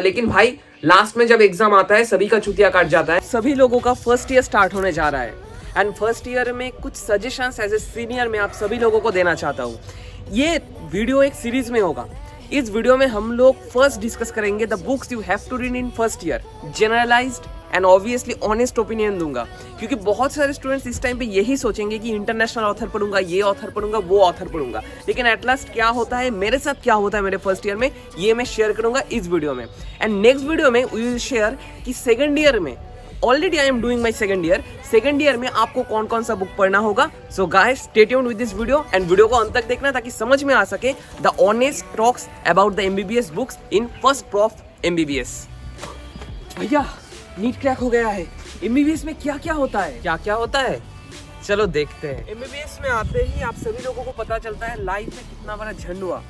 लेकिन भाई लास्ट में जब एग्जाम आता है सभी का चुतिया काट जाता है। सभी लोगों का फर्स्ट ईयर स्टार्ट होने जा रहा है एंड फर्स्ट ईयर में कुछ सजेशंस एज ए सीनियर में आप सभी लोगों को देना चाहता हूँ। ये वीडियो एक सीरीज में होगा। इस वीडियो में हम लोग फर्स्ट डिस्कस करेंगे the books you have to read in first year, generalized and obviously honest opinion दूंगा, क्योंकि बहुत सारे स्टूडेंट्स इस टाइम पे यही सोचेंगे कि इंटरनेशनल ऑथर पढ़ूंगा, ये ऑथर पढ़ूंगा, वो ऑथर पढ़ूंगा, लेकिन एट लास्ट क्या होता है, मेरे साथ क्या होता है मेरे फर्स्ट ईयर में, ये मैं शेयर करूंगा इस वीडियो में। एंड नेक्स्ट वीडियो में वी विल शेयर कि सेकंड ईयर में, already I am doing my second year में आपको कौन कौन सा बुक पढ़ना होगा। So guys stay tuned with this video and video को अंत तक देखना ताकि समझ में आ सके the honest talks about the MBBS books in first prof MBBS. भैया नीट क्रैक हो गया है। एमबीबीएस में क्या क्या होता है, क्या क्या होता है, चलो देखते हैं। एमबीबीएस में आते ही आप सभी लोगों को पता चलता है लाइफ में कितना बड़ा झंड हुआ,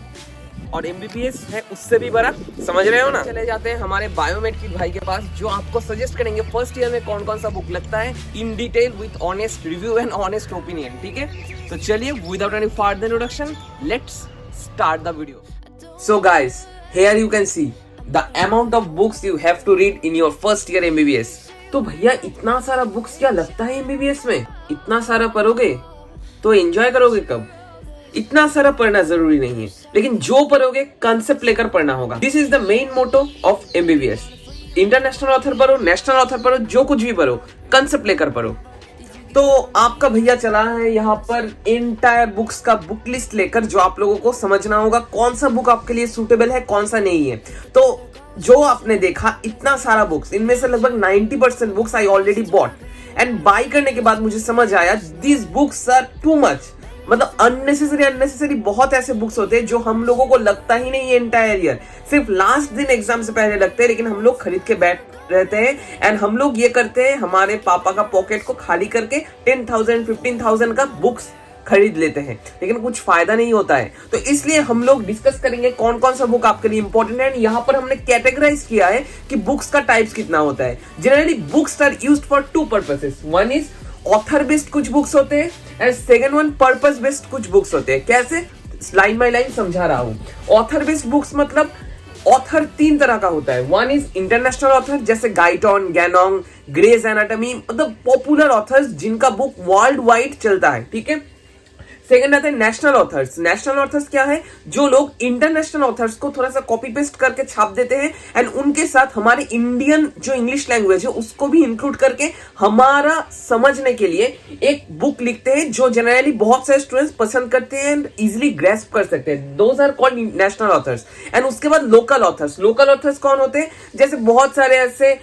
और एमबीबीएस है उससे भी बड़ा, समझ रहे हो ना। चले जाते हैं हमारे बायोमेट्रिक भाई के पास जो आपको सजेस्ट करेंगे फर्स्ट ईयर में कौन कौन सा बुक लगता है in detail with honest review and honest opinion, ठीक है। तो चलिए without any further introduction let's start the video. So guys here you can see the amount of books you have to read in your first year MBBS. तो भैया इतना सारा books क्या लगता है एमबीबीएस में? इतना सारा पढ़ोगे तो एंजॉय करोगे कब? इतना सारा पढ़ना जरूरी नहीं है, लेकिन जो पढ़ोगे कंसेप्ट लेकर पढ़ना होगा। This is the main motto of MBBS. International author पढ़ो, नेशनल ऑथर पढ़ो, जो कुछ भी पढ़ो कंसेप्ट लेकर पढ़ो। तो आपका भैया चला है यहाँ पर एंटायर बुक्स का बुक लिस्ट लेकर, जो आप लोगों को समझना होगा कौन सा बुक आपके लिए सूटेबल है, कौन सा नहीं है। तो जो आपने देखा इतना सारा बुक्स, इनमें से लगभग 90% books I already bought and buy करने के बाद मुझे समझ आया this books are too much, मतलब अननेसेसरी बहुत ऐसे बुक्स होते हैं जो हम लोगों को लगता ही नहीं है एंटायर ईयर, सिर्फ लास्ट दिन एग्जाम से पहले लगते हैं, लेकिन हम लोग खरीद के बैठ रहते हैं एंड हम लोग ये करते हैं हमारे पापा का पॉकेट को खाली करके 10,000 15,000 का बुक्स खरीद लेते हैं, लेकिन कुछ फायदा नहीं होता है। तो इसलिए हम लोग डिस्कस करेंगे कौन कौन सा बुक आपके लिए इंपॉर्टेंट है। यहाँ पर हमने कैटेगराइज किया है कि बुक्स का टाइप्स कितना होता है। Generally books are used for two purposes, one is author based कुछ बुक्स होते हैं and second one purpose based कुछ बुक्स होते हैं। कैसे, लाइन बाय लाइन समझा रहा हूं। ऑथर बेस्ड बुक्स मतलब ऑथर तीन तरह का होता है। वन इज इंटरनेशनल ऑथर, जैसे गाइटॉन, गैनोंग, ग्रेज एनाटॉमी, मतलब पॉपुलर ऑथर्स जिनका बुक वर्ल्ड वाइड चलता है, ठीक है। सेकंड आता है नेशनल ऑथर्स। नेशनल ऑथर्स क्या है, जो लोग इंटरनेशनल ऑथर्स को थोड़ा सा कॉपी पेस्ट करके छाप देते हैं एंड उनके साथ हमारे इंडियन जो इंग्लिश लैंग्वेज है उसको भी इंक्लूड करके हमारा समझने के लिए एक बुक लिखते हैं, जो जनरली बहुत सारे स्टूडेंट्स पसंद करते हैं एंड इजिली ग्रेस्प कर सकते हैं। Those are called national authors. And उसके बाद लोकल ऑथर्स। लोकल ऑथर्स कौन होते हैं, जैसे बहुत सारे ऐसे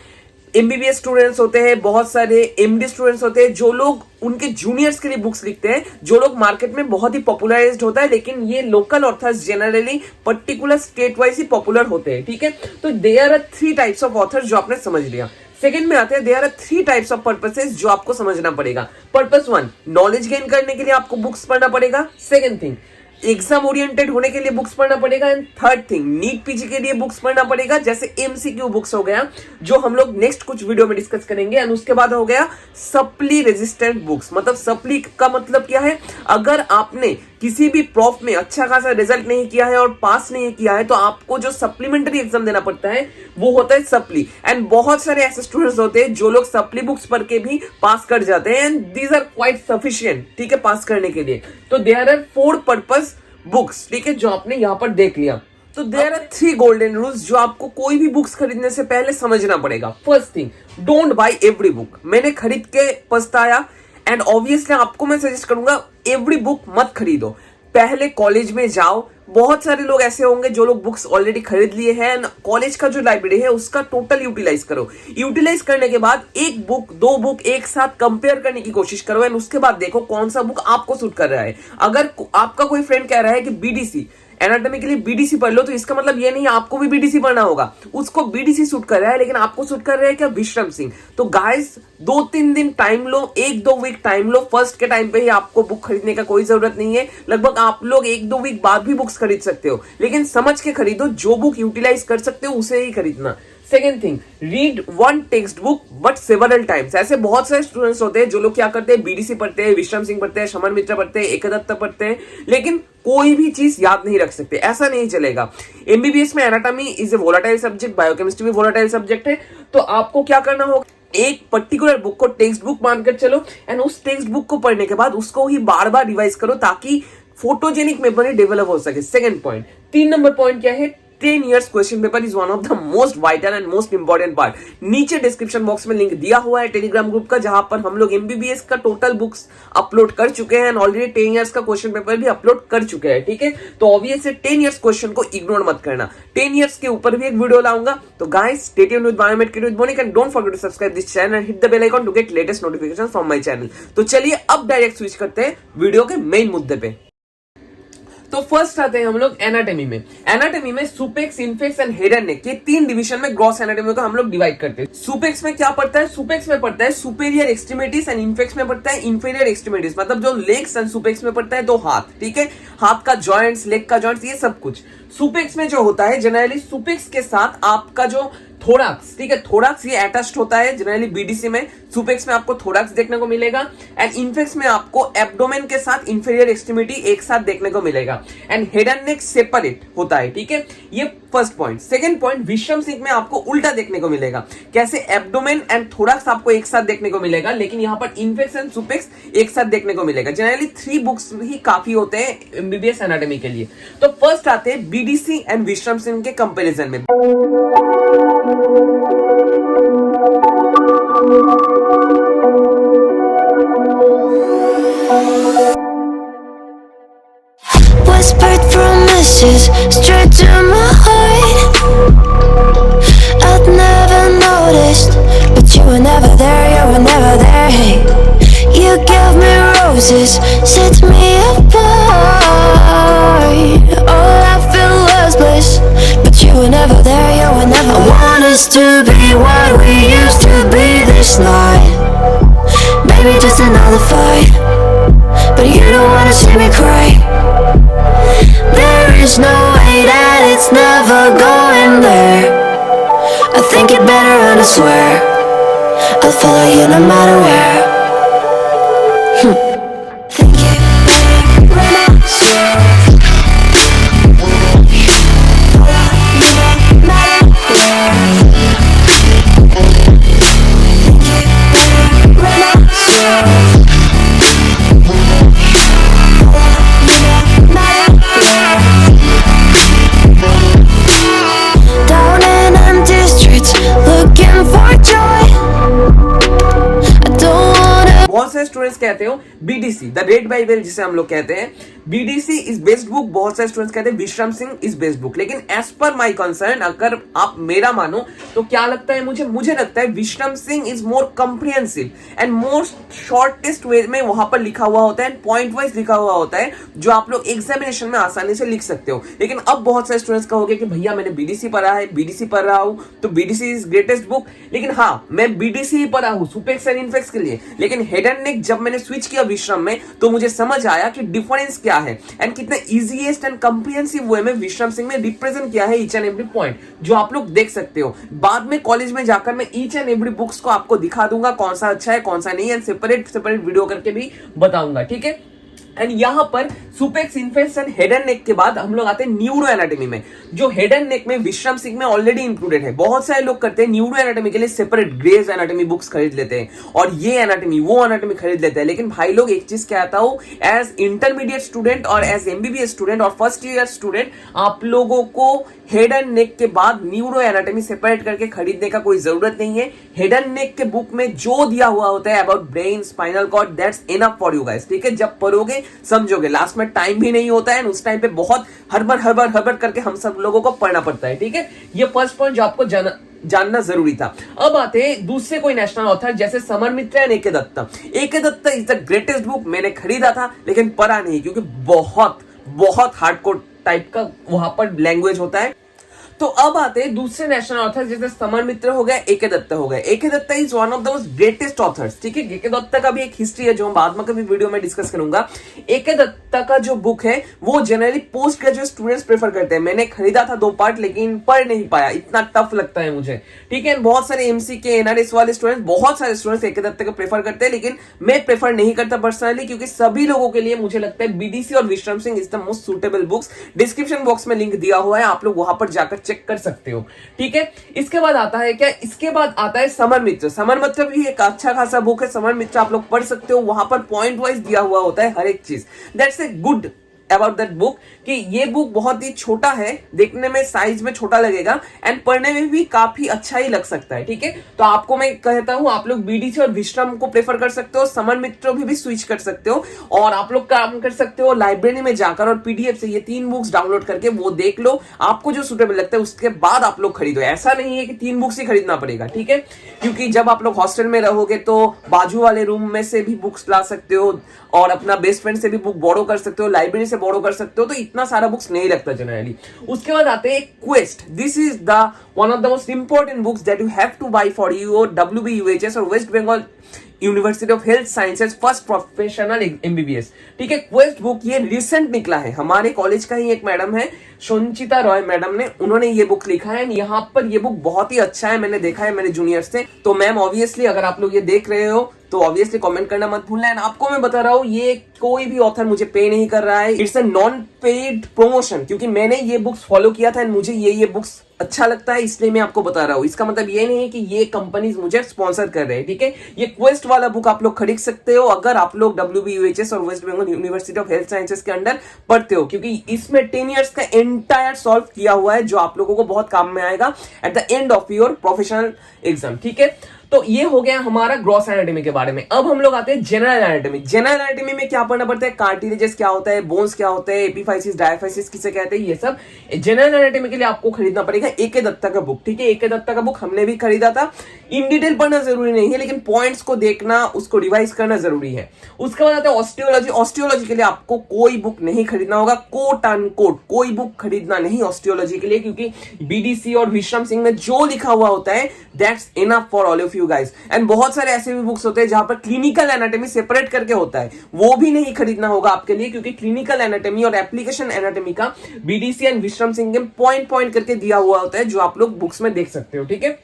एमबीबीएस स्टूडेंट्स होते हैं, बहुत सारे एमडी स्टूडेंट्स होते हैं जो लोग उनके जूनियर्स के लिए बुक्स लिखते हैं, जो लोग मार्केट में बहुत ही पॉपुलराइज्ड होता है, लेकिन ये local authors generally particular state wise ही पॉपुलर होते हैं, ठीक है। तो there are 3 types of authors जो आपने समझ लिया। सेकंड में आते हैं there are 3 types of purposes जो आपको समझना पड़ेगा। पर्पस 1, नॉलेज गेन करने के लिए आपको बुक्स पढ़ना पड़ेगा। सेकंड थिंग, एग्जाम ओरिएंटेड होने के लिए बुक्स पढ़ना पड़ेगा। And third thing, NEET PG के लिए बुक्स पढ़ना पड़ेगा, जैसे एमसीक्यू बुक्स हो गया जो हम लोग नेक्स्ट कुछ वीडियो में डिस्कस करेंगे। एंड उसके बाद हो गया सप्ली रेजिस्टेंट बुक्स। मतलब सप्ली का मतलब क्या है, अगर आपने किसी भी प्रॉफ में अच्छा खासा रिजल्ट नहीं किया है और पास नहीं किया है तो आपको जो सप्लीमेंट्री एग्जाम देना पड़ता है वो होता है सप्ली। एंड बहुत सारे ऐसे स्टूडेंट्स होते हैं जो लोग सप्ली बुक्स पढ़ के भी पास कर जाते हैं and these are quite sufficient, ठीक है, पास करने के लिए। तो देयर आर 4 पर्पस बुक्स, ठीक है, जो आपने यहां पर देख लिया। तो देयर आर 3 गोल्डन रूल्स जो आपको कोई भी बुक्स खरीदने से पहले समझना पड़ेगा। First thing, don't buy every book. मैंने खरीद के पछताया एंड ऑब्वियसली आपको मैं सजेस्ट करूंगा एवरी बुक मत खरीदो। पहले कॉलेज में जाओ, बहुत सारे लोग ऐसे होंगे जो लोग बुक्स ऑलरेडी खरीद लिए हैं। कॉलेज का जो लाइब्रेरी है उसका टोटल यूटिलाइज करो। यूटिलाइज करने के बाद एक बुक 2 बुक एक साथ कंपेयर करने की कोशिश करो एंड उसके बाद देखो कौन सा बुक आपको सूट कर रहा है। अगर आपका कोई फ्रेंड कह रहा है कि बीडीसी एनाटॉमी के लिए बीडीसी पढ़ लो, तो इसका मतलब ये नहीं आपको भी बीडीसी पढ़ना होगा। उसको बीडीसी सूट कर रहा है लेकिन आपको सूट कर रहा है क्या, विश्रम सिंह। तो गाइस 2-3 दिन टाइम लो, 1-2 वीक टाइम लो। फर्स्ट के टाइम पे ही आपको बुक खरीदने का कोई जरूरत नहीं है। लगभग आप लोग 1-2 वीक बाद भी बुक्स खरीद सकते हो, लेकिन समझ के खरीदो। जो बुक यूटिलाइज कर सकते हो उसे ही खरीदना। Second thing, read one text book but several times. ऐसे बहुत सारे स्टूडेंट्स होते हैं जो लोग क्या करते हैं, बीडीसी पढ़ते हैं, विक्रम सिंह पढ़ते हैं, समर मित्रा पढ़ते हैं, एकदत्त पढ़ते हैं, लेकिन कोई भी चीज याद नहीं रख सकते। ऐसा नहीं चलेगा। एमबीबीएस में anatomy is a volatile subject, biochemistry भी वोलेटाइल सब्जेक्ट है। तो आपको क्या करना होगा, एक पर्टिकुलर बुक को टेक्स्ट बुक मानकर चलो एंड उस टेक्स्ट बुक को पढ़ने के बाद उसको ही बार बार रिवाइज करो ताकि फोटोजेनिक मेमोरी डेवलप हो सके। Second point. 3 नंबर पॉइंट क्या है, 10 years question paper is one of the most vital and most important part. नीचे डिस्क्रिप्शन बॉक्स में लिंक दिया हुआ है टेलीग्राम ग्रुप का, जहां पर हम लोग एमबीबीएस का टोटल बुक्स अपलोड कर चुके हैं, ऑलरेडी 10 years का क्वेश्चन पेपर भी अपलोड कर चुके हैं। ठीक है, तो ऑब्वियसली 10 years क्वेश्चन को इग्नोर मत करना। 10 years के ऊपर भी एक वीडियो लाऊंगा। तो guys, stay tuned with biomed kid with Monika and don't forget to subscribe this channel and hit the bell icon to get latest notification from my channel. तो चलिए अब डायरेक्ट स्विच करते हैं वीडियो के मेन मुद्दे पे। तो फर्स्ट आते हैं हम लोग एनाटॉमी में। एनाटॉमी में सुपेक्स, इन्फेक्स एंड हेड एंड नेक, ये 3 डिवीजन में ग्रॉस एनाटॉमी को हम लोग डिवाइड करते हैं। सुपेक्स में क्या पड़ता है, सुपेक्स में पड़ता है सुपेरियर एक्सट्रीमिटीज एंड इन्फेक्स में पड़ता है इंफीरियर एक्सट्रीमिटीज, मतलब जो लेग्स एंड सुपेक्स में पड़ता है तो हाथ। ठीक है, हाथ का जॉइंट्स, लेग का जॉइंट्स, ये सब कुछ सुपेक्स में जो होता है। जनरली सुपेक्स के साथ आपका जो थोराक्स, ठीक है, थोराक्स ये अटैच्ड होता है जनरली बीडीसी में। सुपेक्स में आपको थोराक्स देखने को मिलेगा एंड इन्फेक्स में आपको एब्डोमेन के साथ इंफीरियर एक्सट्रीमिटी एक साथ देखने को मिलेगा and head and neck separate होता है। ठीक है, ये first point. Second point, Vikram Singh में आपको उल्टा देखने को मिलेगा। कैसे, एब्डोमेन एंड थोराक्स आपको एक साथ देखने को मिलेगा, लेकिन यहां पर इन्फेक्स एंड सुपेक्स एक साथ देखने को मिलेगा। जनरली 3 बुक्स ही काफी होते हैं एमबीबीएस एनाटॉमी के लिए। तो फर्स्ट आते हैं बीडीसी एंड विक्रम सिंह के कंपेरिजन में। Whispered promises straight to my heart. I'd never noticed, but you were never there, you were never there. Hey, you gave me roses, set me apart. All I feel was bliss, but you were never there, you were never. I want us to be what we used to be this night. Maybe just another fight, but you don't wanna see me cry. There is no way that it's never going there. I think it better and I swear I'll follow you no matter where. Think it better and I swear follow you no matter where. Think it better and I swear down in empty streets looking for joy. I don't wanna. बहुत से students कहते हो BDC the red Bible जिसे हम लोग कहते हैं, BDC is best book. बहुत सारे स्टूडेंट्स कहते हैं Vikram Singh is best book, लेकिन एज पर माय कंसर्न, अगर आप मेरा मानो तो क्या लगता है मुझे लगता है Vikram Singh is more comprehensive and more shortest वे में वहां पर लिखा हुआ होता है, पॉइंट वाइज लिखा हुआ होता है, जो आप लोग एग्जामिनेशन में आसानी से लिख सकते हो। लेकिन अब बहुत सारे स्टूडेंट्स कहोगे कि भैया मैंने बीडीसी पढ़ा है, बीडीसी पढ़ रहा हूं तो बीडीसी इज ग्रेटेस्ट बुक। लेकिन हाँ, मैं बीडीसी ही पढ़ा हूं सुपेक्स एंड इन्फेक्स के लिए, लेकिन हेड एंड नेक जब मैंने स्विच किया विक्रम में तो मुझे समझ आया कि डिफरेंस क्या है एंड कितने इजीएस्ट एंड कॉम्प्रिहेंसिव वे में विक्रम सिंह में रिप्रेजेंट किया है ईच एंड एवरी पॉइंट, जो आप लोग देख सकते हो। बाद में कॉलेज में जाकर मैं ईच एंड एवरी बुक्स को आपको दिखा दूंगा कौन सा अच्छा है कौन सा नहीं है, सेपरेट वीडियो करके भी बताऊंगा। ठीक है, एंड यहां पर सुपेक्स, इन्फेक्स एंड हेड एंड नेक के बाद हम लोग आते हैं न्यूरो एनाटॉमी में, जो हेड एंड नेक में विक्रम सिंह में ऑलरेडी इंक्लूडेड है। बहुत सारे लोग करते हैं न्यूरो एनाटॉमी के लिए सेपरेट ग्रेज एनाटॉमी बुक्स खरीद लेते हैं और ये एनाटॉमी वो एनाटॉमी खरीद लेते हैं। लेकिन भाई लोग एक चीज कहता हूं, एज इंटरमीडिएट स्टूडेंट और एज एमबीबीएस स्टूडेंट और फर्स्ट ईयर स्टूडेंट, आप लोगों को हेड एंड नेक के बाद न्यूरो एनाटॉमी सेपरेट करके खरीदने का कोई जरूरत नहीं है। हेड एंड नेक के बुक में जो दिया हुआ होता है about brain, spinal cord, that's enough for you guys. ठीक है, जब पढ़ोगे समझोगे। लास्ट में टाइम भी नहीं होता है, उस टाइम पे बहुत हड़बड़ करके हम सब लोगों को पढ़ना पड़ता है। ठीक है, ये फर्स्ट पॉइंट जो आपको जानना जरूरी था। अब आते हैं दूसरे कोई नेशनल ऑथर जैसे समर मित्रा एंड एकदत्त इज द ग्रेटेस्ट बुक। मैंने खरीदा था लेकिन पढ़ा नहीं, क्योंकि बहुत हार्डकोर टाइप का वहां पर लैंग्वेज होता है। तो अब आते हैं दूसरे नेशनल ऑथर, जैसे समर मित्र हो गए, एके दत्ता हो गए। A K Dutta is one of the most greatest authors, ठीक है। एके दत्ता का भी एक हिस्ट्री है जो हम बाद में कभी वीडियो में डिस्कस करूंगा। एके दत्ता का जो बुक है वो generally post graduate students prefer करते हैं। मैंने खरीदा था 2 पार्ट, लेकिन पढ़ नहीं पाया, इतना टफ लगता है मुझे, ठीक है। बहुत सारे एमसी के एनआरएस वाले स्टूडेंट्स, बहुत सारे स्टूडेंट्स एके दत्ता को प्रेफर करते हैं, लेकिन मैं प्रेफर नहीं करता पर्सनली, क्योंकि सभी लोगों के लिए मुझे लगता है बीडीसी और Vikram Singh is the most suitable books. Description box में लिंक दिया हुआ है, आप लोग वहां पर जाकर चेक कर सकते हो, ठीक है। इसके बाद आता है क्या, इसके बाद आता है समर मित्र। समर मित्र भी एक अच्छा खासा बुक है। समर मित्र आप लोग पढ़ सकते हो, वहां पर पॉइंट वाइज दिया हुआ होता है हर एक चीज। That's a good about that book कि ये बुक बहुत ही छोटा है, देखने में साइज में छोटा लगेगा एंड पढ़ने में भी काफी अच्छा ही लग सकता है, ठीक है। तो आपको मैं कहता हूं आप लोग बीडीसी और विक्रम को प्रेफर कर सकते हो, समर मित्र भी स्विच कर सकते हो, और आप लोग काम कर सकते हो लाइब्रेरी में जाकर और पीडीएफ से ये 3 बुक्स डाउनलोड करके वो देख लो, आपको जो सुटेबल लगता है उसके बाद आप लोग खरीदो। ऐसा नहीं है कि 3 बुक्स ही खरीदना पड़ेगा, ठीक है, क्योंकि जब आप लोग हॉस्टल में रहोगे तो बाजू वाले रूम में से भी बुक्स ला सकते हो और अपना बेस्ट फ्रेंड से भी बुक बोरो कर सकते हो, लाइब्रेरी से बोरो कर सकते हो, तो इतना सारा बुक्स नहीं लगता जनरली। उसके बाद आते हैं Quest. This is the one of the most important books that you have to buy for your WBUHS और west Bengal university of health sciences first professional MBBS, ठीक है। क्वेस्ट बुक ये रिसेंट निकला है, हमारे कॉलेज का ही एक मैडम है संचिता रॉय मैडम ने, उन्होंने ये बुक लिखा है। यहाँ पर ये बुक बहुत ही अच्छा है, मैंने देखा है मेरे जूनियर्स से। तो मैम ऑब्वियसली अगर आप लोग ये देख रहे हो तो ऑब्वियसली कमेंट करना मत भूलना। एंड आपको मैं बता रहा हूँ ये कोई भी ऑथर मुझे पे नहीं कर रहा है, it's a non paid promotion, क्योंकि मैंने ये बुक्स फॉलो किया था एंड मुझे ये बुक्स अच्छा लगता है, इसलिए मैं आपको बता रहा हूँ। इसका मतलब ये नहीं है कि ये कंपनीज मुझे स्पॉन्सर कर रहे हैं, ठीक है। ये क्वेस्ट वाला बुक आप लोग खरीद सकते हो अगर आप लोग WBUHS और west Bengal university of health sciences के अंडर पढ़ते हो, क्योंकि इसमें 10 इयर्स का एंटायर सॉल्व किया हुआ है जो आप लोगों को बहुत काम में आएगा at the end of your professional exam, ठीक है। तो ये हो गया हमारा ग्रॉस एनाटॉमी के बारे में। अब हम लोग आते हैं जनरल एनाटॉमी। जनरल एनाटॉमी में क्या पढ़ना पड़ता है, कार्टिलेजेस क्या होता है, बोन्स क्या होता है, एपिफाइसिस डायफाइसिस किसे कहते हैं, ये सब जनरल एनाटॉमी के लिए आपको खरीदना पड़ेगा एके दत्ता का बुक, ठीक है। एके दत्ता का बुक हमने भी खरीदा था। इन डिटेल पढ़ना जरूरी नहीं है, लेकिन पॉइंट्स को देखना, उसको रिवाइज करना जरूरी है। उसके बाद आता है ऑस्टियोलॉजी। ऑस्टियोलॉजी के लिए आपको कोई बुक नहीं खरीदना होगा, कोट अनकोट कोई बुक खरीदना नहीं ऑस्टियोलॉजी के लिए, क्योंकि बीडीसी और विक्रम सिंह में जो लिखा हुआ होता है that's enough for all of you guys. And बहुत सारे ऐसे भी बुक्स होते हैं जहां पर क्लिनिकल एनाटॉमी सेपरेट करके होता है, वो भी नहीं खरीदना होगा आपके लिए, क्योंकि क्लिनिकल एनाटॉमी और एप्लीकेशन एनाटॉमी का बीडीसी एंड विक्रम सिंह के पॉइंट करके दिया हुआ होता है, जो आप लोग बुक्स में देख सकते हो, ठीक है।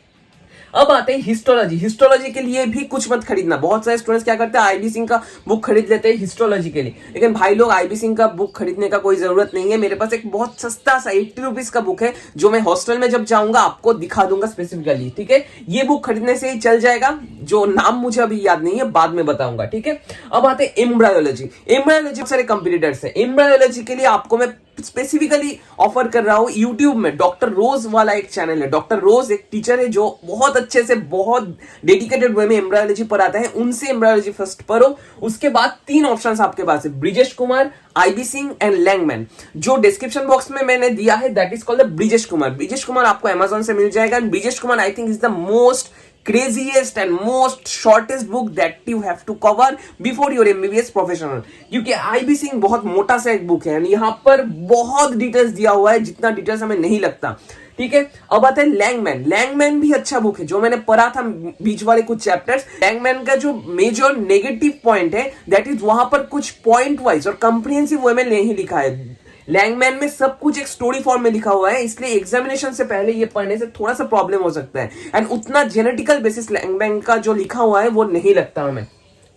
अब आते हैं हिस्टोलॉजी। हिस्टोलॉजी के लिए भी कुछ मत खरीदना। बहुत सारे स्टूडेंट्स क्या करते हैं, आईबी सिंह का बुक खरीद लेते हैं हिस्टोलॉजी के लिए, लेकिन भाई लोग आईबी सिंह का बुक खरीदने का कोई जरूरत नहीं है। मेरे पास एक बहुत सस्ता सा 80 रुपीज का बुक है जो मैं हॉस्टल में जब जाऊंगा आपको दिखा दूंगा स्पेसिफिकली, ठीक है। ये बुक खरीदने से ही चल जाएगा, जो नाम मुझे अभी याद नहीं है, बाद में बताऊंगा, ठीक है। अब आते हैं एम्ब्रायोलॉजी। एम्ब्रायोलॉजी सारे कंपटीटर्स है। एम्ब्रायोलॉजी के लिए आपको मैं स्पेसिफिकली ऑफर कर रहा हूं यूट्यूब में, डॉक्टर रोज वाला एक चैनल है। डॉक्टर रोज एक टीचर है जो बहुत अच्छे से, बहुत डेडिकेटेड वे में एम्ब्रायोलॉजी पढ़ाते हैं, उनसे एम्ब्रायोलॉजी फर्स्ट पढ़ो। उसके बाद 3 ऑप्शंस आपके पास है, ब्रिजेश कुमार, आईबी सिंह एंड लैंगमैन। जो डिस्क्रिप्शन बॉक्स में मैंने दिया है that is called the Brijesh Kumar. Brijesh Kumar आपको अमेजोन से मिल जाएगा। And Brijesh Kumar I think is the most craziest and most shortest book that you have to cover before your MBBS professional, क्योंकि आईबी सिंह बहुत मोटा सा एक बुक है, यहाँ पर बहुत डिटेल्स दिया हुआ है जितना डिटेल्स हमें नहीं लगता, ठीक है। अब आता है लैंगमैन। लैंगमैन भी अच्छा बुक है जो मैंने पढ़ा था बीच वाले कुछ चैप्टर्स। लैंगमैन का जो मेजर नेगेटिव पॉइंट है दैट इज वहां पर कुछ पॉइंट वाइज और कंप्रिहेंसिव वे में नहीं लिखा है। लैंगमैन में सब कुछ एक स्टोरी फॉर्म में लिखा हुआ है, इसलिए एग्जामिनेशन से पहले ये पढ़ने से थोड़ा सा प्रॉब्लम हो सकता है। एंड उतना जेनेटिकल बेसिस लैंगमैन का जो लिखा हुआ है वो नहीं लगता हमें,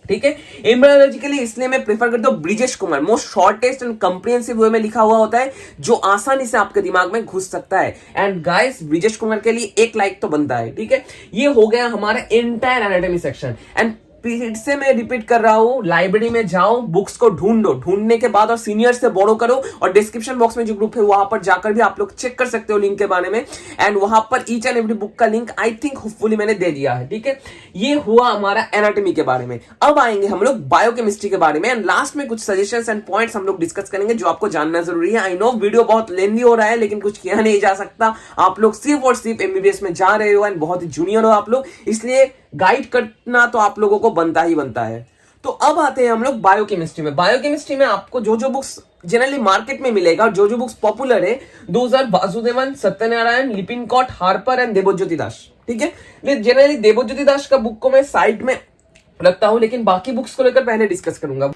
ठीक है। एम्ब्रायोलॉजी के लिए इसलिए मैं प्रेफर करता हूँ Brijesh Kumar. Most shortest and comprehensive way में लिखा हुआ होता है जो आसानी से आपके दिमाग में घुस सकता है। एंड गाइस ब्रिजेश कुमार के लिए 1 लाइक तो बनता है, ठीक है। ये हो गया हमारा एंटायर एनाटॉमी सेक्शन। एंड फिर से मैं रिपीट कर रहा हूं, लाइब्रेरी में जाओ, बुक्स को ढूंढो, ढूंढने के बाद और सीनियर से बोरो करो, और डिस्क्रिप्शन बॉक्स में जो ग्रुप है वहां पर जाकर भी आप लोग चेक कर सकते हो लिंक के बारे में। एंड वहां पर ईच एंड एवरी बुक का लिंक आई थिंक होपफुली मैंने दे दिया है, ठीक है। ये हुआ हमारा एनाटॉमी के बारे में। अब आएंगे हम लोग बायोकेमिस्ट्री के बारे में। एंड लास्ट में कुछ सजेशंस एंड पॉइंट्स हम लोग डिस्कस करेंगे जो आपको जानना जरूरी है। आई नो वीडियो बहुत लेंथी हो रहा है, लेकिन कुछ किया नहीं जा सकता। आप लोग सिर्फ और सिर्फ एमबीबीएस में जा रहे हो एंड बहुत ही जूनियर हो आप लोग, इसलिए गाइड करना तो आप लोगों को बनता ही बनता है। तो अब आते हैं हम लोग बायोकेमिस्ट्री में। बायोकेमिस्ट्री में आपको जो जो बुक्स जनरली मार्केट में मिलेगा और जो जो बुक्स पॉपुलर है, those are Vasudevan, Satyanarayana, Lippincott, Harper and Debjyoti Das. ठीक है, जनरली देवज्योति दास का बुक को मैं साइड में रखता हूं, लेकिन बाकी बुक्स को लेकर पहले डिस्कस करूंगा।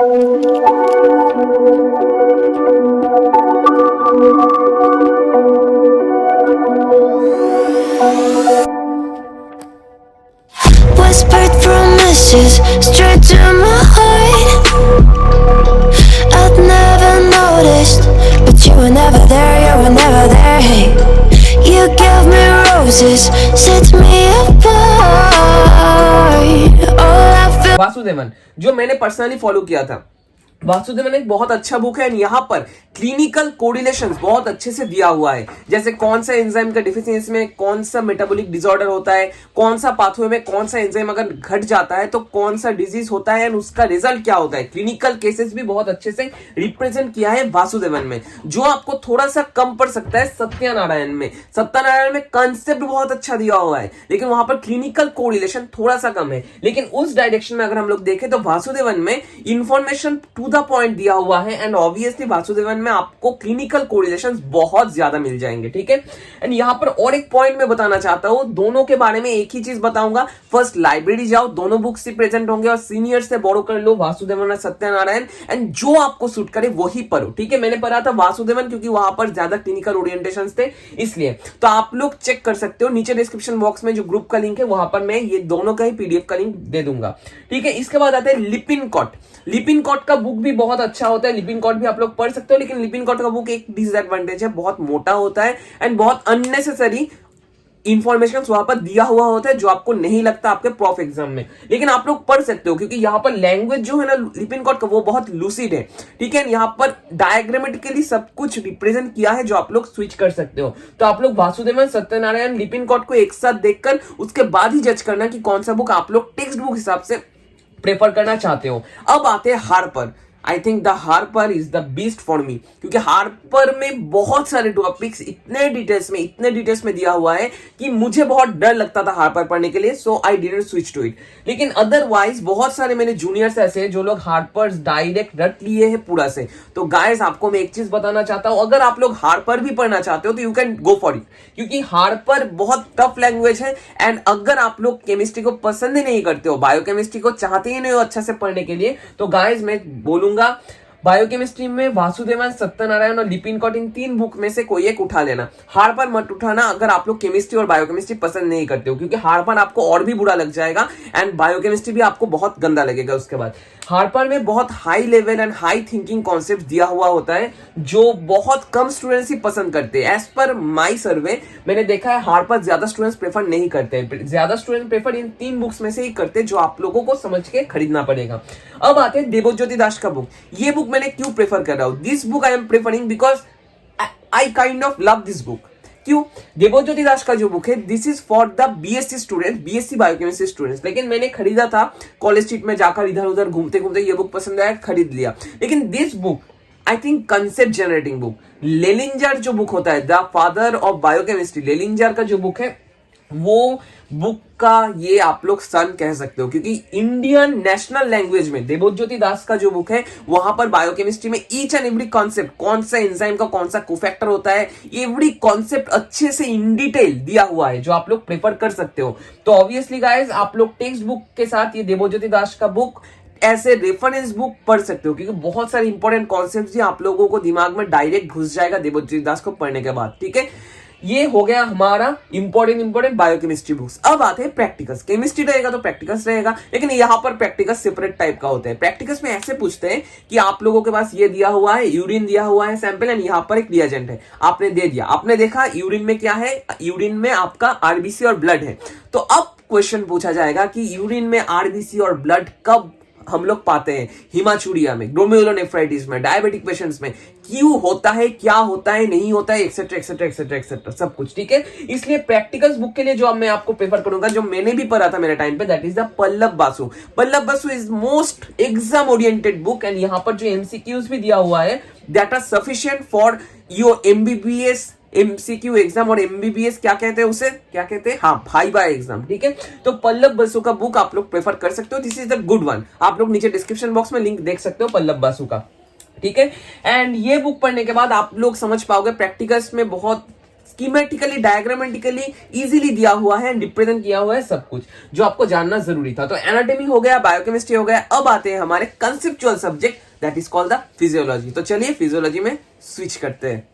Whispered promises straight to my heart. I'd never noticed, but you were never there, you were never there. Hey, you gave me roses, set me apart. All I feel. Vasudevan जो मैंने personally follow किया था, वासुदेवन एक बहुत अच्छा book है। यहाँ पर क्लिनिकल कोरिलेशंस बहुत अच्छे से दिया हुआ है, जैसे कौन सा एंजाइम का डिफिशियंसी में कौन सा मेटाबॉलिक डिसऑर्डर होता है, कौन सा पाथवे में कौन सा एंजाइम अगर घट जाता है तो कौन सा डिजीज होता है, एंड उसका रिजल्ट क्या होता है। क्लिनिकल केसेस भी बहुत अच्छे से रिप्रेजेंट किया है वासुदेवन में। जो आपको थोड़ा सा कम पड़ सकता है सत्यनारायण में। सत्यनारायण में कंसेप्ट बहुत अच्छा दिया हुआ है, लेकिन वहां पर क्लिनिकल कोरिलेशन थोड़ा सा कम है। लेकिन उस डायरेक्शन में अगर हम लोग देखें तो वासुदेवन में इंफॉर्मेशन टू द पॉइंट दिया हुआ है, एंड ऑब्वियसली वासुदेवन में आपको क्लिनिकल कोरिलेशंस बहुत ज्यादा मिल जाएंगे। ठीक है, एंड यहां पर और एक पॉइंट मैं बताना चाहता हूं, दोनों के बारे में एक ही चीज बताऊंगा। फर्स्ट, लाइब्रेरी जाओ, दोनों बुक्स ही प्रेजेंट होंगे और सीनियर से बोरो कर लो वासुदेवन और सत्यनारायण, एंड जो आपको सूट करे वही पढ़ो। ठीक है, मैंने पढ़ा था वासुदेवन क्योंकि वहां पर ज्यादा क्लिनिकल ओरिएंटेशन थे, इसलिए। तो आप लोग चेक कर सकते हो, नीचे डिस्क्रिप्शन बॉक्स में जो ग्रुप का लिंक है वहां पर मैं ये दोनों का ही पीडीएफ का लिंक दे दूंगा। ठीक है, इसके बाद आता है लिपिनकॉट। लिपिनकॉट का बुक भी बहुत अच्छा होता है, लिपिनकॉट भी आप लोग पढ़ सकते हो, लेकिन लिपिनकॉट का बुक एक डिसएडवांटेज है, बहुत मोटा होता है एंड बहुत अननेसेसरी इंफॉर्मेशन वहां पर दिया हुआ होता है जो आपको नहीं लगता आपके प्रॉफ एग्जाम में, लेकिन आप लोग पढ़ सकते हो क्योंकि यहाँ पर लैंग्वेज जो है ना लिपिनकॉट का वो बहुत लूसिड है। ठीक है, यहाँ पर डायग्रामेटिकली सब कुछ रिप्रेजेंट किया है जो आप लोग स्विच कर सकते हो। तो आप लोग वासुदेवन, सत्यनारायण, लिपिनकॉट को एक साथ देखकर उसके बाद ही जज करना कि कौन सा बुक आप लोग टेक्स्ट बुक हिसाब से प्रेफर करना चाहते हो। अब आते हैं Harper. I think the Harper is the beast for me, क्योंकि हार्पर में बहुत सारे टॉपिक्स इतने डिटेल्स में दिया हुआ है कि मुझे बहुत डर लगता था हार्पर पढ़ने के लिए, so I didn't switch to it. लेकिन अदरवाइज बहुत सारे मेरे जूनियर्स ऐसे हैं जो लोग हार्पर डायरेक्ट रट लिए हैं पूरा से। तो गाइस आपको मैं एक चीज बताना चाहता हूं, अगर आप लोग हार्पर भी पढ़ना चाहते हो तो you can go for it, क्योंकि हार्पर बहुत टफ लैंग्वेज है। एंड अगर आप लोग केमिस्ट्री को पसंद ही नहीं करते हो, बायोकेमिस्ट्री को चाहते ही नहीं हो अच्छा से पढ़ने के लिए, तो गाइस मैं बोलूंगा बायोकेमिस्ट्री में वासुदेवन, सत्यनारायण और लिपिनकॉट इन तीन बुक में से कोई एक उठा लेना। हार्पर मत उठाना अगर आप लोग केमिस्ट्री और बायोकेमिस्ट्री पसंद नहीं करते हो, क्योंकि हार्पर आपको और भी बुरा लग जाएगा एंड बायोकेमिस्ट्री भी आपको बहुत गंदा लगेगा उसके बाद। हार्पर में बहुत high level and high thinking concept दिया हुआ होता है जो बहुत कम स्टूडेंट्स ही पसंद करते हैं। एज पर माई सर्वे मैंने देखा है हार्पर ज्यादा स्टूडेंट्स प्रेफर नहीं करते, ज्यादा स्टूडेंट प्रेफर इन तीन बुक्स में से ही करते जो आप लोगों को समझ के खरीदना पड़ेगा। अब आते हैं देवज्योति दास का बुक। ये बुक मैंने क्यों प्रेफर कर रहा हूं? This book I am preferring because I kind of love this book. क्यों? देवज्योति दास का जो बुक है this is for the BSc student, BSc biochemistry students. लेकिन मैंने खरीदा था कॉलेज स्ट्रीट में जाकर, इधर उधर घूमते घूमते ये बुक पसंद आया, खरीद लिया। लेकिन this book I think concept generating book, Lehninger जो बुक होता है the father of biochemistry, Lehninger का जो बुक है वो बुक का ये आप लोग सन कह सकते हो, क्योंकि इंडियन नेशनल लैंग्वेज में देवज्योति दास का जो बुक है वहां पर बायोकेमिस्ट्री में ईच एंड एवरी कॉन्सेप्ट, कौन सा एंजाइम का कौन सा कोफैक्टर होता है, एवरी कॉन्सेप्ट अच्छे से इन डिटेल दिया हुआ है जो आप लोग प्रेफर कर सकते हो। तो ऑब्वियसली गाइज आप लोग टेक्स्ट बुक के साथ ये देवज्योति दास का बुक ऐसे रेफरेंस बुक पढ़ सकते हो, क्योंकि बहुत सारे इंपॉर्टेंट कॉन्सेप्ट आप लोगों को दिमाग में डायरेक्ट घुस जाएगा देवज्योति दास को पढ़ने के बाद। ठीक है, ये हो गया हमारा इंपॉर्टेंट बायोकेमिस्ट्री बुक्स। अब आते हैं प्रैक्टिकल्स। केमिस्ट्री रहेगा तो प्रैक्टिकल्स रहेगा, लेकिन यहाँ पर प्रैक्टिकल्स सेपरेट टाइप का होता है। प्रैक्टिकल्स में ऐसे पूछते हैं कि आप लोगों के पास ये दिया हुआ है, यूरिन दिया हुआ है सैंपल, एंड यहाँ पर एक रिएजेंट है, आपने दे दिया, आपने देखा यूरिन में क्या है, यूरिन में आपका आरबीसी और ब्लड है। तो अब क्वेश्चन पूछा जाएगा कि यूरिन में आरबीसी और ब्लड कब हम लोग पाते हैं? हिमाचूरिया में, ग्लोमेरुलोनेफ्राइटिस में, डायबिटिक पेशेंट्स में क्यों होता है, क्या होता है, नहीं होता है, एक्सेट्रा एक्सेट्रा एक्सेट्रा एक्सेट्रा सब कुछ। ठीक है, इसलिए प्रैक्टिकल्स बुक के लिए जो मैं आपको प्रेफर करूंगा, जो मैंने भी पढ़ा था मेरे टाइम पे, that is the Pallav Basu. Pallav Basu is most exam oriented book, and यहाँ पर जो एमसीक्यूज भी दिया हुआ है that are sufficient for your MBBS MCQ exam और MBBS क्या कहते हैं उसे, क्या कहते हैं, हाँ भाईबा एग्जाम, ठीक है। तो पल्लव बसु का बुक आप लोग प्रेफर कर सकते हो, this is the good one. आप लोग नीचे डिस्क्रिप्शन बॉक्स में लिंक देख सकते हो पल्लव बसु का, ठीक है। एंड ये बुक पढ़ने के बाद आप लोग समझ पाओगे प्रैक्टिकल्स में बहुत स्कीमेटिकली डायग्रामेटिकली इजीली दिया हुआ है, रिप्रेजेंट किया हुआ है सब कुछ जो आपको जानना जरूरी था। तो एनाटॉमी हो गया, बायोकेमिस्ट्री हो गया, अब आते हैं हमारे conceptual subject that is called the physiology. तो चलिए फिजियोलॉजी में स्विच करते हैं।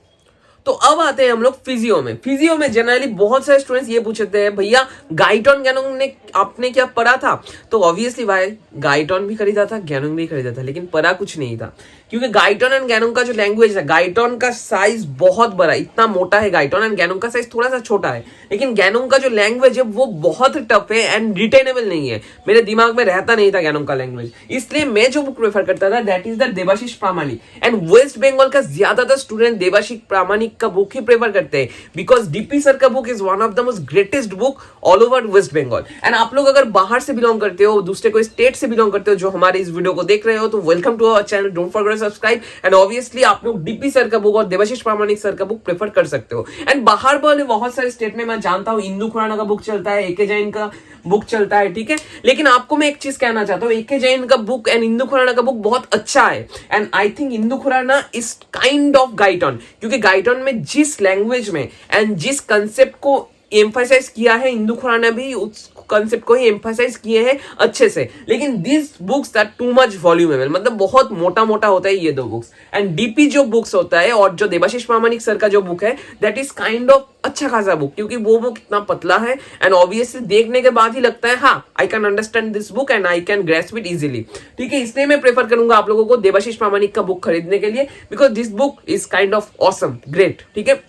तो अब आते हैं हम लोग फिजियो में। फिजियो में जनरली बहुत सारे स्टूडेंट्स ये पूछते हैं भैया गाइटोन गैनोंग ने आपने क्या पढ़ा था, तो ऑब्वियसली भाई गाइटोन भी खरीदा था, गैनोंग भी खरीदा था, लेकिन पढ़ा कुछ नहीं था, क्योंकि गाइटोन एंड गैनोंग का जो लैंग्वेज है, गाइटोन का साइज बहुत बड़ा, इतना मोटा है गाइटोन, एंड गैनोंग का साइज थोड़ा सा छोटा है, लेकिन गैनोंग का जो लैंग्वेज है वो बहुत टफ है एंड रिटेनेबल नहीं है। मेरे दिमाग में रहता नहीं था गैनोंग का लैंग्वेज, इसलिए मैं जो बुक प्रेफर करता था दैट इज द देवाशीष प्रामाणिक। एंड वेस्ट बंगाल का ज्यादातर स्टूडेंट देवाशीष प्रामाणिक का बुक ही प्रेफर करते हैं, बिकॉज डीपी सर का book is one of the most greatest book all over west Bengal. And आप लोग अगर बाहर से बिलोंग करते हो, दूसरे कोई स्टेट से बिलोंग करते हो जो हमारे इस वीडियो को देख रहे हो, तो welcome to our channel, don't forget to subscribe. And obviously आप लोग डीपी सर का बुक और देवाशीष प्रामाणिक सर का बुक प्रेफर कर सकते हो। एंड बाहर वाले बहुत सारे स्टेट में मैं जानता हूं इंदु खुराना का बुक चलता है, एके जैन का बुक चलता है, ठीक है। लेकिन आपको मैं एक चीज कहना चाहता हूं, एके जैन का बुक एंड इंदु खुराना का बुक बहुत अच्छा है। And I think Indu Khurana is kind of Guyton, क्योंकि गाइटोन में जिस लैंग्वेज में एंड जिस कंसेप्ट को एम्फसाइज किया है, इंदु खुराना भी उस कंसेप्ट को ही एम्फसाइज किए हैं अच्छे से। लेकिन this books are too much volumeable, मतलब बहुत मोटा मोटा होता है ये दो बुक्स। एंड डीपी जो बुक्स होता है और जो देवाशीष प्रामाणिक सर का जो बुक है दैट इज काइंड ऑफ अच्छा खासा बुक, क्योंकि वो बुक इतना पतला है एंड ऑब्वियसली देखने के बाद ही लगता है हाँ I can understand this book and I can grasp it easily, ठीक है। इसलिए मैं प्रेफर करूंगा आप लोगों को देवाशीष प्रामाणिक का बुक खरीदने के लिए, because this book is kind of awesome, great, ठीक है।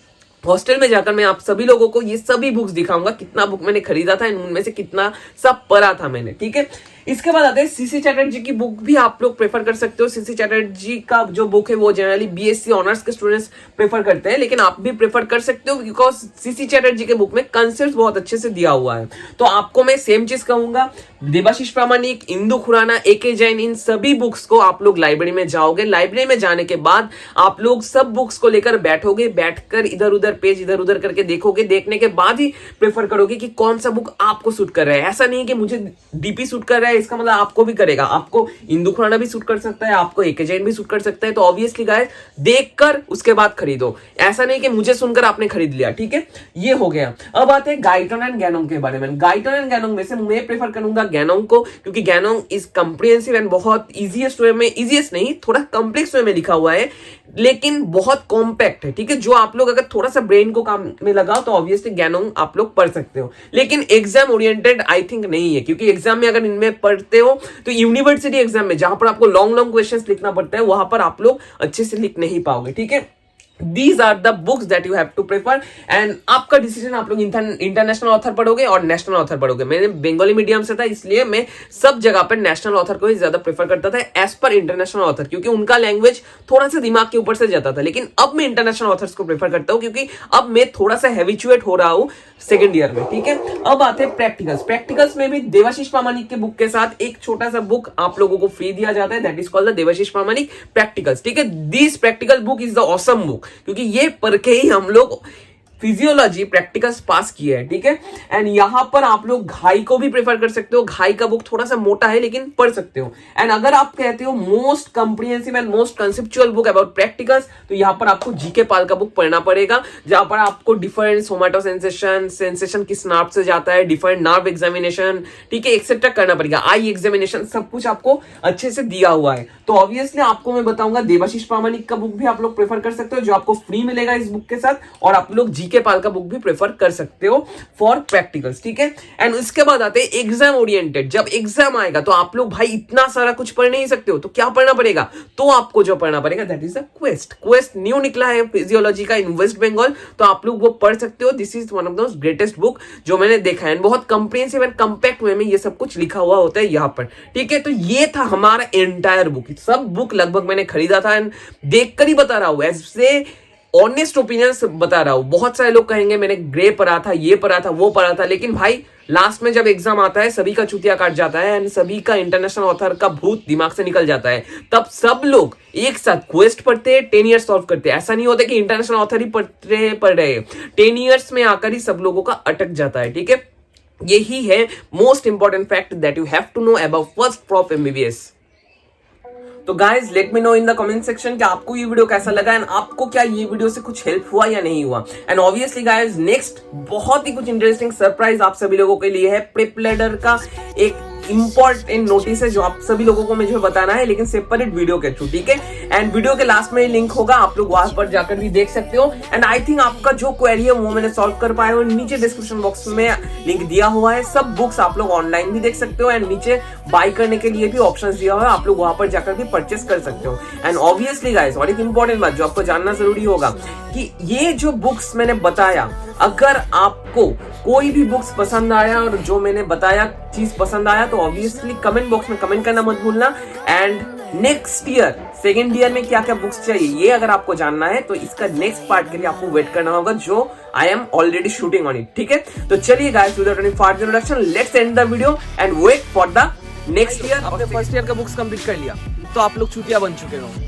हॉस्टल में जाकर मैं आप सभी लोगों को ये सभी बुक्स दिखाऊंगा, कितना बुक मैंने खरीदा था, उनमें से कितना सब पढ़ा था मैंने, ठीक है। इसके बाद आते हैं सीसी चैटर्जी की बुक भी आप लोग प्रेफर कर सकते हो। सीसी चैटर्जी का जो बुक है वो जनरली बीएससी ऑनर्स के स्टूडेंट्स प्रेफर करते हैं, लेकिन आप भी प्रेफर कर सकते हो बिकॉज सीसी चैटर्जी के बुक में कंसेप्ट बहुत अच्छे से दिया हुआ है। तो आपको मैं सेम चीज कहूंगा, देवाशीष प्रामाणिक, इंदु खुराना, एके जैन, इन सभी बुक्स को आप लोग लाइब्रेरी में जाओगे। लाइब्रेरी में जाने के बाद आप लोग सब बुक्स को लेकर बैठोगे, बैठकर इधर उधर पेज इधर उधर करके देखोगे, देखने के बाद ही प्रेफर करोगे कि कौन सा बुक आपको सूट कर रहा है। ऐसा नहीं कि मुझे डीपी सूट कर रहा है इसका मतलब आपको भी करेगा, आपको इंदु खुराना भी सूट कर सकता है, आपको एके जैन भी सूट कर सकता है। तो ऑब्वियसली गाइस देखकर उसके बाद खरीदो, ऐसा नहीं कि मुझे सुनकर आपने खरीद लिया, ठीक है। ये हो गया। अब आते हैं गाइटोन एंड गैनोंग के बारे में। गाइटोन एंड गैनोंग में से मैं प्रेफर करूंगा गैनोंग को, क्योंकि गैनोंग इज कंप्रिहेंसिव एंड बहुत इजीएस्ट वे में, इजीएस्ट नहीं थोड़ा कॉम्प्लेक्स वे में लिखा हुआ है, लेकिन बहुत कॉम्पैक्ट है, ठीक है। जो आप लोग अगर थोड़ा सा ब्रेन को काम में लगाओ तो ऑब्वियसली गैनोंग आप लोग पढ़ सकते हो, लेकिन एग्जाम ओरिएंटेड आई थिंक नहीं है, क्योंकि एग्जाम में अगर इनमें पढ़ते हो तो यूनिवर्सिटी एग्जाम में जहां पर आपको लॉन्ग लॉन्ग क्वेश्चंस लिखना पड़ता है वहां पर आप लोग अच्छे से लिख नहीं पाओगे, ठीक है। These are the books that you have to prefer and आपका डिसीजन, आप लोग इंटरनेशनल ऑथर पढ़ोगे और नेशनल ऑथर पढ़ोगे। मैंने बंगाली मीडियम से था इसलिए मैं सब जगह पर नेशनल ऑथर को ही ज्यादा प्रेफर करता था एज पर इंटरनेशनल ऑथर, क्योंकि उनका लैंग्वेज थोड़ा सा दिमाग के ऊपर से जाता था। लेकिन अब मैं इंटरनेशनल ऑथर्स को प्रेफर करता हूँ, क्योंकि अब मैं थोड़ा सा हैबिचुएट हो रहा हूँ सेकेंड ईयर में, ठीक है। अब आते हैं प्रैक्टिकल्स। प्रैक्टिकल्स में भी देवाशीष प्रामाणिक के बुक के साथ एक छोटा सा बुक आप लोगों को फ्री दिया जाता है, that is called the Debashish Pramanik practicals, ठीक है। This practical book is the awesome book, क्योंकि ये पढ़ के ही हम लोग फिजियोलॉजी प्रैक्टिकल्स पास किए हैं, ठीक है। एंड यहां पर आप लोग घाई को भी प्रेफर कर सकते हो। घाई का बुक थोड़ा सा मोटा है लेकिन पढ़ सकते हो। एंड अगर आप कहते हो most comprehensive and most conceptual book about practicals, तो यहां पर आपको जीके पाल का बुक पढ़ना पड़ेगा, जहां पर आपको डिफरेंट सोमैटो सेंसेशन किस नार्व से जाता है, डिफरेंट नार्व एग्जामिनेशन, ठीक है, एक्सेट्रा करना पड़ेगा, आई एग्जामिनेशन, सब कुछ आपको अच्छे से दिया हुआ है। तो ऑब्वियसली आपको मैं बताऊंगा देवाशीष प्रामाणिक का बुक भी आप लोग प्रेफर कर सकते हो, जो आपको फ्री मिलेगा इस बुक के साथ, और आप लोग जीके पाल का बुक भी प्रेफर कर सकते हो फॉर प्रैक्टिकल्स, ठीक है। एंड इसके बाद आते हैं एग्जाम ओरिएंटेड। जब एग्जाम आएगा तो आप लोग भाई इतना सारा कुछ पढ़ नहीं सकते हो, तो क्या पढ़ना पड़ेगा, तो आपको जो पढ़ना पड़ेगा that is the quest. Quest new निकला है फिजियोलॉजी का इन वेस्ट बंगाल, तो आप लोग वो पढ़ सकते हो। This is one of the greatest book जो मैंने देखा है, बहुत कंप्रिहेंसिव एंड कंपैक्ट वे में ये सब कुछ लिखा हुआ होता है यहाँ पर, ठीक है। तो ये था हमारा एंटायर बुक, सब बुक लगभग मैंने खरीदा था एंड देखकर ही बता रहा हूं, ऐसे ऑनेस्ट ओपिनियंस बता रहा हूं। बहुत सारे लोग कहेंगे मैंने ग्रे पढ़ा था, ये पढ़ा था, वो पढ़ा था, लेकिन भाई लास्ट में जब एग्जाम आता है सभी का चूतिया काट जाता है एंड सभी का इंटरनेशनल ऑथर का भूत दिमाग से निकल जाता है। तब सब लोग एक साथ क्वेस्ट पढ़ते हैं, 10 ईयर्स सॉल्व करते हैं। ऐसा नहीं होता कि इंटरनेशनल ऑथर ही पढ़ रहे हैं, 10 ईयर्स में आकर ही सब लोगों का अटक जाता है। ठीक है, यही है most important fact that you have to know about first prop MBBS। तो guys let me know in the comment section कि आपको ये वीडियो कैसा लगा एंड आपको क्या ये वीडियो से कुछ हेल्प हुआ या नहीं हुआ। एंड ऑब्वियसली गाइज नेक्स्ट बहुत ही कुछ इंटरेस्टिंग सरप्राइज आप सभी लोगों के लिए है। प्रेप लैडर का एक इंपॉर्टेंट नोटिस है जो आप सभी लोगों को मुझे बताना है, लेकिन सेपरेट वीडियो के थ्रू। ठीक है, एंड वीडियो के लास्ट में लिंक होगा, आप लोग वहां पर जाकर भी देख सकते हो। एंड आई थिंक आपका जो क्वेरी है वो मैंने सॉल्व कर पाया हूँ। नीचे डिस्क्रिप्शन बॉक्स में लिंक दिया हुआ है, सब बुक्स आप लोग ऑनलाइन भी देख सकते हो एंड नीचे बाय करने के लिए भी ऑप्शंस दिया हुआ है, आप लोग वहां पर जाकर भी परचेस कर सकते हो। एंड ऑब्वियसली गाइस और एक इंपॉर्टेंट बात जो आपको जानना जरूरी होगा कि ये जो बुक्स मैंने बताया, अगर आपको कोई भी बुक्स पसंद आया और जो मैंने बताया चीज पसंद आया तो ऑब्वियसली कमेंट बॉक्स में कमेंट करना मत भूलना। And next year second year में क्या क्या बुक्स चाहिए ये अगर आपको जानना है तो इसका नेक्स्ट पार्ट के लिए आपको वेट करना होगा, जो I am already shooting on it. ठीक है, तो चलिए guys without any further introduction let's end the video and wait for the next year. आपने फर्स्ट ईयर का बुक्स कंप्लीट कर लिया तो आप लोग चूतिया बन चुके हो।